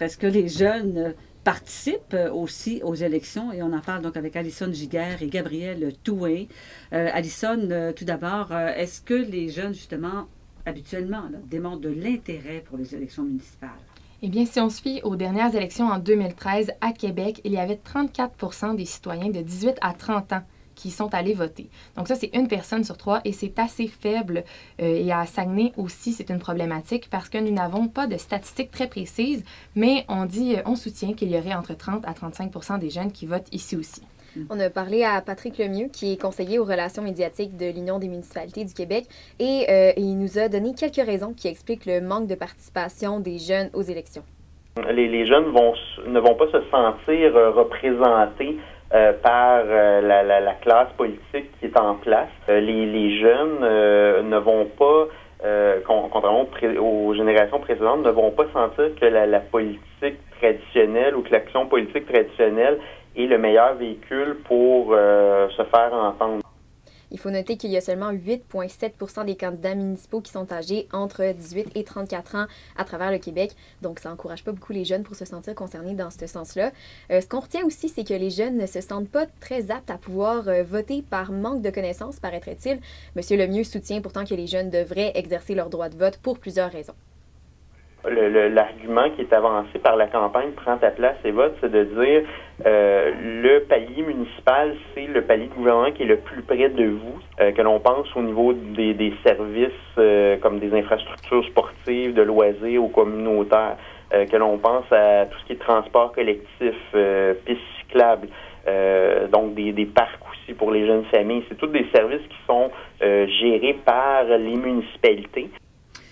Est-ce que les jeunes participent aussi aux élections? Et on en parle donc avec Alison Giguère et Gabrielle Touin. Alison, tout d'abord, est-ce que les jeunes, justement, habituellement, là, démontrent de l'intérêt pour les élections municipales? Eh bien, si on se fie aux dernières élections en 2013, à Québec, il y avait 34 des citoyens de 18 à 30 ans qui sont allés voter. Donc ça, c'est une personne sur 3 et c'est assez faible. Et à Saguenay aussi, c'est une problématique parce que nous n'avons pas de statistiques très précises, mais on soutient qu'il y aurait entre 30 à 35 des jeunes qui votent ici aussi. On a parlé à Patrick Lemieux, qui est conseiller aux relations médiatiques de l'Union des municipalités du Québec, et il nous a donné quelques raisons qui expliquent le manque de participation des jeunes aux élections. Les jeunes ne vont pas se sentir représentés par la classe politique qui est en place. Les jeunes ne vont pas, contrairement aux générations précédentes, ne vont pas sentir que la politique traditionnelle ou que l'action politique traditionnelle est le meilleur véhicule pour se faire entendre. Il faut noter qu'il y a seulement 8,7 des candidats municipaux qui sont âgés entre 18 et 34 ans à travers le Québec. Donc, ça n'encourage pas beaucoup les jeunes pour se sentir concernés dans ce sens-là. Ce qu'on retient aussi, c'est que les jeunes ne se sentent pas très aptes à pouvoir voter par manque de connaissances, paraîtrait-il. Monsieur Lemieux soutient pourtant que les jeunes devraient exercer leur droit de vote pour plusieurs raisons. L'argument qui est avancé par la campagne Prends ta place et vote, c'est de dire le palier municipal, c'est le palier de gouvernement qui est le plus près de vous, que l'on pense au niveau des services comme des infrastructures sportives, de loisirs ou communautaires, que l'on pense à tout ce qui est transport collectif, pistes cyclables, donc des parcs aussi pour les jeunes familles. C'est tous des services qui sont gérés par les municipalités.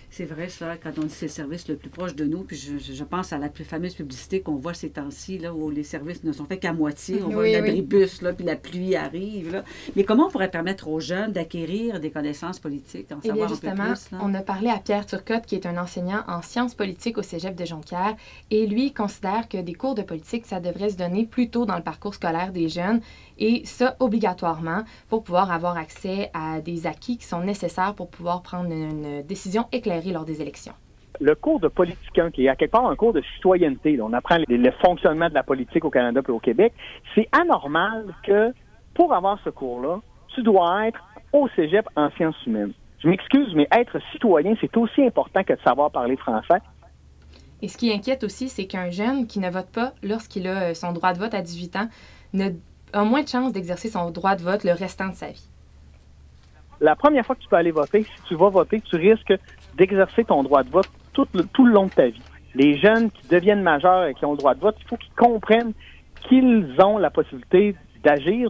C'est vrai, ça, quand on dit c'est le service le plus proche de nous, puis je pense à la plus fameuse publicité qu'on voit ces temps-ci, là, où les services ne sont faits qu'à moitié. On voit un abribus, là, puis la pluie arrive. Là. Mais comment on pourrait permettre aux jeunes d'acquérir des connaissances politiques, d'en savoir un peu plus? Là? On a parlé à Pierre Turcotte, qui est un enseignant en sciences politiques au Cégep de Jonquière, et lui considère que des cours de politique, ça devrait se donner plus tôt dans le parcours scolaire des jeunes, et ça obligatoirement pour pouvoir avoir accès à des acquis qui sont nécessaires pour pouvoir prendre une décision éclairée lors des élections. Le cours de politique 1, qui est à quelque part un cours de citoyenneté, là, on apprend le fonctionnement de la politique au Canada et au Québec, c'est anormal que pour avoir ce cours-là, tu dois être au cégep en sciences humaines. Je m'excuse, mais être citoyen, c'est aussi important que de savoir parler français. Et ce qui inquiète aussi, c'est qu'un jeune qui ne vote pas lorsqu'il a son droit de vote à 18 ans a moins de chances d'exercer son droit de vote le restant de sa vie. La première fois que tu peux aller voter, si tu vas voter, tu risques d'exercer ton droit de vote tout le long de ta vie. Les jeunes qui deviennent majeurs et qui ont le droit de vote, il faut qu'ils comprennent qu'ils ont la possibilité d'agir.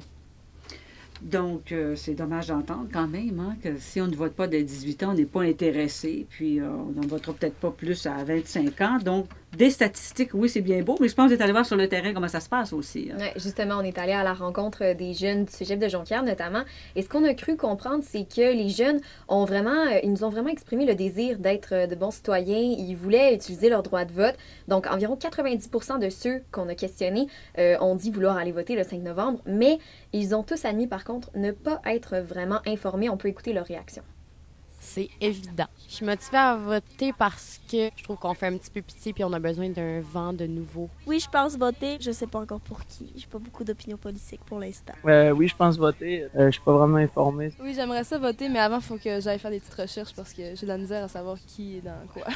Donc, c'est dommage d'entendre quand même hein, que si on ne vote pas dès 18 ans, on n'est pas intéressé, puis on n'en votera peut-être pas plus à 25 ans. Donc, des statistiques, oui, c'est bien beau, mais je pense que vous êtes allé voir sur le terrain comment ça se passe aussi. Hein. Ouais, justement, on est allé à la rencontre des jeunes du Cégep de Jonquière notamment, et ce qu'on a cru comprendre, c'est que les jeunes ils nous ont vraiment exprimé le désir d'être de bons citoyens, ils voulaient utiliser leur droit de vote. Donc, environ 90% de ceux qu'on a questionnés ont dit vouloir aller voter le 5 novembre, mais ils ont tous admis, par contre, ne pas être vraiment informés. On peut écouter leur réaction. C'est évident. Je suis motivée à voter parce que je trouve qu'on fait un petit peu pitié puis on a besoin d'un vent de nouveau. Oui, je pense voter. Je sais pas encore pour qui. J'ai pas beaucoup d'opinion politique pour l'instant. Oui, je pense voter. Je suis pas vraiment informé. Oui, j'aimerais ça voter, mais avant, il faut que j'aille faire des petites recherches parce que j'ai de la misère à savoir qui est dans quoi.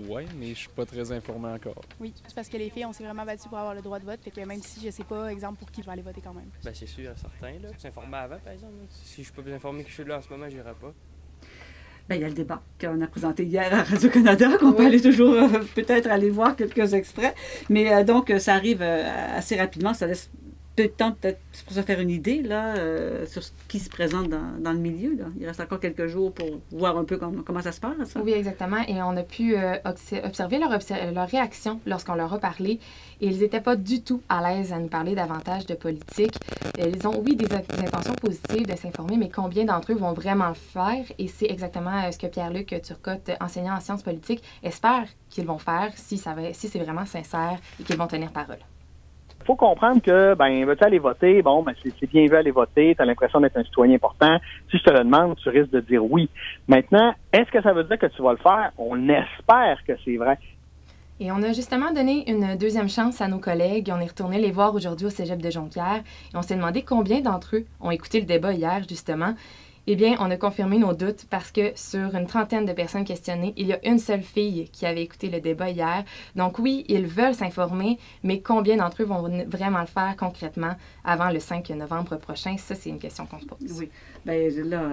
Oui, mais je suis pas très informé encore. Oui, c'est parce que les filles, on s'est vraiment battues pour avoir le droit de vote. Fait que même si je sais pas, exemple, pour qui je vais aller voter quand même. Ben, c'est sûr, certain. S'informer avant, par exemple. Si je suis pas plus informé que je suis là en ce moment, j'irai pas. Bien, il y a le débat qu'on a présenté hier à Radio-Canada, qu'on peut aller toujours peut-être aller voir quelques extraits. Mais donc, ça arrive assez rapidement. Ça laisse peu de temps peut-être pour se faire une idée là, sur ce qui se présente dans le milieu. Là. Il reste encore quelques jours pour voir un peu comment ça se passe. Ça. Oui, exactement. Et on a pu observer leur réaction lorsqu'on leur a parlé. Et ils n'étaient pas du tout à l'aise à nous parler davantage de politique. Ils ont, oui, des intentions positives de s'informer, mais combien d'entre eux vont vraiment le faire? Et c'est exactement ce que Pierre-Luc Turcotte, enseignant en sciences politiques, espère qu'ils vont faire si c'est vraiment sincère et qu'ils vont tenir parole. Il faut comprendre que, veux-tu aller voter? Bon, c'est bien vu aller voter, tu as l'impression d'être un citoyen important. Si je te le demande, tu risques de dire oui. Maintenant, est-ce que ça veut dire que tu vas le faire? On espère que c'est vrai. Et on a justement donné une deuxième chance à nos collègues. On est retourné les voir aujourd'hui au Cégep de Jonquière et on s'est demandé combien d'entre eux ont écouté le débat hier, justement. Eh bien, on a confirmé nos doutes parce que sur une trentaine de personnes questionnées, il y a une seule fille qui avait écouté le débat hier. Donc oui, ils veulent s'informer, mais combien d'entre eux vont vraiment le faire concrètement avant le 5 novembre prochain? Ça, c'est une question qu'on se pose. Oui. Bien, là,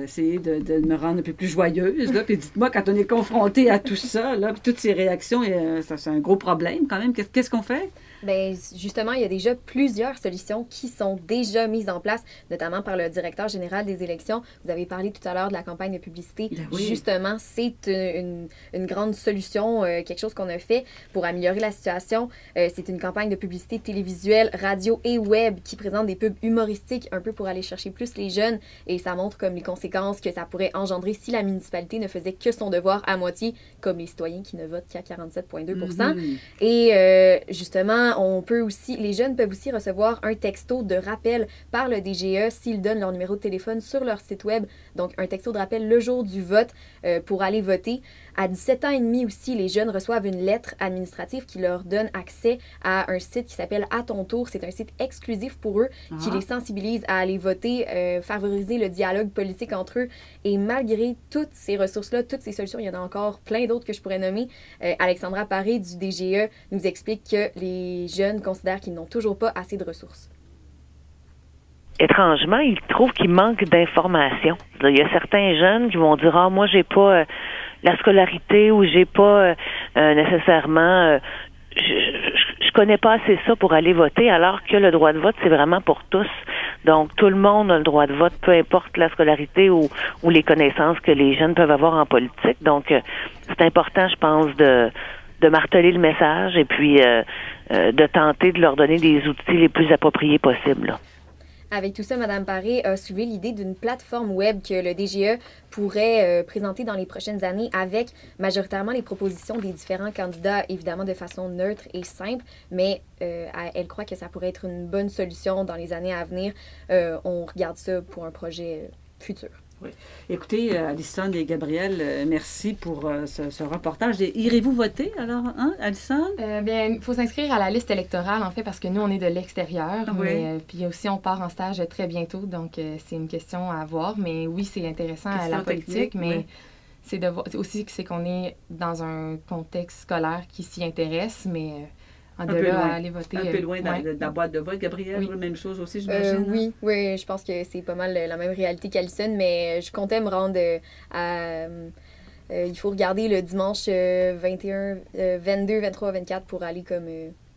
essayez de me rendre un peu plus joyeuse, là, puis dites-moi, quand on est confronté à tout ça, là, puis toutes ces réactions, ça, c'est un gros problème quand même. Qu'est-ce qu'on fait? Bien, justement, il y a déjà plusieurs solutions qui sont déjà mises en place, notamment par le directeur général des élections. Vous avez parlé tout à l'heure de la campagne de publicité. Oui. Justement, c'est une grande solution, quelque chose qu'on a fait pour améliorer la situation. C'est une campagne de publicité télévisuelle, radio et web qui présente des pubs humoristiques un peu pour aller chercher plus les jeunes. Et ça montre comme les conséquences que ça pourrait engendrer si la municipalité ne faisait que son devoir à moitié, comme les citoyens qui ne votent qu'à 47,2 %. Et justement, les jeunes peuvent aussi recevoir un texto de rappel par le DGE s'ils donnent leur numéro de téléphone sur leur site web. Donc, un texto de rappel le jour du vote pour aller voter. À 17 ans et demi aussi, les jeunes reçoivent une lettre administrative qui leur donne accès à un site qui s'appelle À ton tour. C'est un site exclusif pour eux qui les sensibilise à aller voter, favoriser le dialogue politique entre eux. Et malgré toutes ces ressources-là, toutes ces solutions, il y en a encore plein d'autres que je pourrais nommer. Alexandra Paré du DGE nous explique que les jeunes considèrent qu'ils n'ont toujours pas assez de ressources. Étrangement, ils trouvent qu'il manque d'informations. Il y a certains jeunes qui vont dire « Ah, moi, j'ai pas la scolarité ou j'ai pas nécessairement... je connais pas assez ça pour aller voter », alors que le droit de vote, c'est vraiment pour tous. Donc, tout le monde a le droit de vote, peu importe la scolarité ou les connaissances que les jeunes peuvent avoir en politique. Donc, c'est important, je pense, de marteler le message et puis de tenter de leur donner des outils les plus appropriés possibles, là. Avec tout ça, Mme Paré a soulevé l'idée d'une plateforme web que le DGE pourrait présenter dans les prochaines années avec majoritairement les propositions des différents candidats, évidemment de façon neutre et simple, mais elle croit que ça pourrait être une bonne solution dans les années à venir. On regarde ça pour un projet futur. Oui. Écoutez, Alison et Gabriel, merci pour ce reportage. Irez-vous voter alors, hein, Alison? Bien, il faut s'inscrire à la liste électorale, en fait, parce que nous, on est de l'extérieur. Oui. Mais puis aussi, on part en stage très bientôt, donc c'est une question à voir. Mais oui, c'est intéressant à la politique, mais oui. C'est aussi qu'on est dans un contexte scolaire qui s'y intéresse, mais... Un peu loin. À aller voter, un peu loin de la boîte de vote. Gabriel, oui. Même chose aussi, j'imagine. Oui, oui, je pense que c'est pas mal la même réalité qu'Alison, mais je comptais me rendre à... il faut regarder le dimanche 21, 22, 23, 24 pour aller comme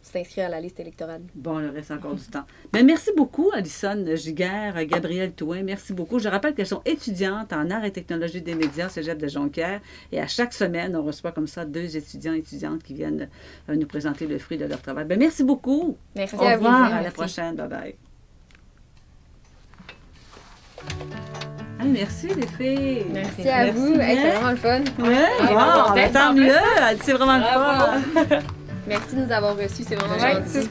s'inscrire à la liste électorale. Bon, il reste encore du temps. Mais merci beaucoup, Alison Giguère, Gabriel Touin. Merci beaucoup. Je rappelle qu'elles sont étudiantes en arts et technologies des médias au Cégep de Jonquière. Et à chaque semaine, on reçoit comme ça 2 étudiantes qui viennent nous présenter le fruit de leur travail. Bien, merci beaucoup. Merci à vous. Au revoir. À la merci. prochaine. Bye-bye. Ah, merci, les filles. Merci à vous. Hey, c'est vraiment le fun. Oui, bon, tant mieux. C'est vraiment le fun. Merci de nous avoir reçus. C'est vraiment gentil.